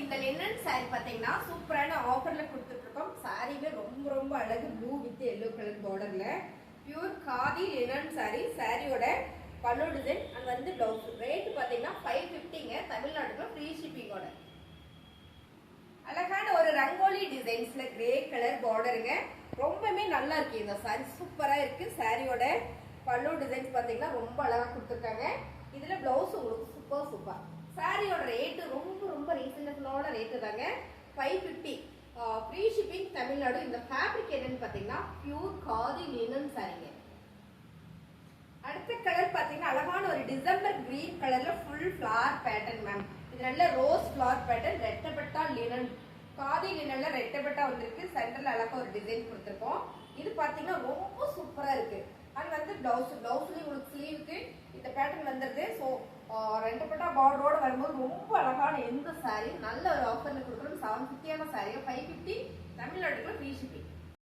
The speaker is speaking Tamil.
இந்த லினன் saree பாத்தீங்கன்னா சூப்பரான ஆஃபர்ல கொடுத்துட்டு இருக்கோம். சாரிவே ரொம்ப அழகு ப்ளூ வித் yellow கலர் பார்டர்ல பியூர் காதி லினன் saree. சாரியோட பல்லு டிசைன் அண்ட் வந்து பிளவுஸ் ரேட் பாத்தீங்கன்னா 550ங்க. தமிழ்நாட்டுல ஃப்ரீ ஷிப்பிங்கோட. அழகான ஒரு ரங்கோலி டிசைன்ஸ்ல கிரே கலர் பார்டருங்க. ரொம்பவே நல்லா இருக்கு இந்த saree, சூப்பரா இருக்கு. சாரியோட பல்லு டிசைன்ஸ் பாத்தீங்கன்னா ரொம்ப அழகா கொடுத்துருக்காங்க. இதுல பிளவுஸ் உங்களுக்கு சூப்பர். சாரியோட ரேட் ரொம்ப ரீசனபிளான ரேட்டு தாங்க, 550. Free shipping Tamil Nadu. இந்த ஃபேப்ரிக் என்னன்னு பாத்தீங்கன்னா பியூர் காதி லினன் சாரிங்க. அடுத்த கலர் பாத்தீங்கன்னா அழகான ஒரு டிசம்பர் கிரீன் கலர்ல ஃபுல் ஃபிளவர் பேட்டர்ன் மேம். இது நல்ல ரோஸ் ஃபிளவர் பேட்டர்ன், ரெட்டப்பட்டா லினன், காதி லினன்ல ரெட்டப்பட்டா வந்திருக்கு. சென்டர்ல அழகா ஒரு டிசைன் கொடுத்துருக்கோம். இது பாத்தீங்கன்னா ரொம்ப சூப்பரா இருக்கு. அது வந்து பிளவுஸ்லயும் உங்களுக்கு ஸ்லீவுக்கு இந்த பேட்டர்ன் வந்துருது. ஸோ ரெண்டப்பட்டா பார்டரோட வரும்போது ரொம்ப அழகான எந்த சாரி நல்ல ஒரு ஆஃபர்ல கொடுக்குறோம். 750 சாரியை 550 தமிழ்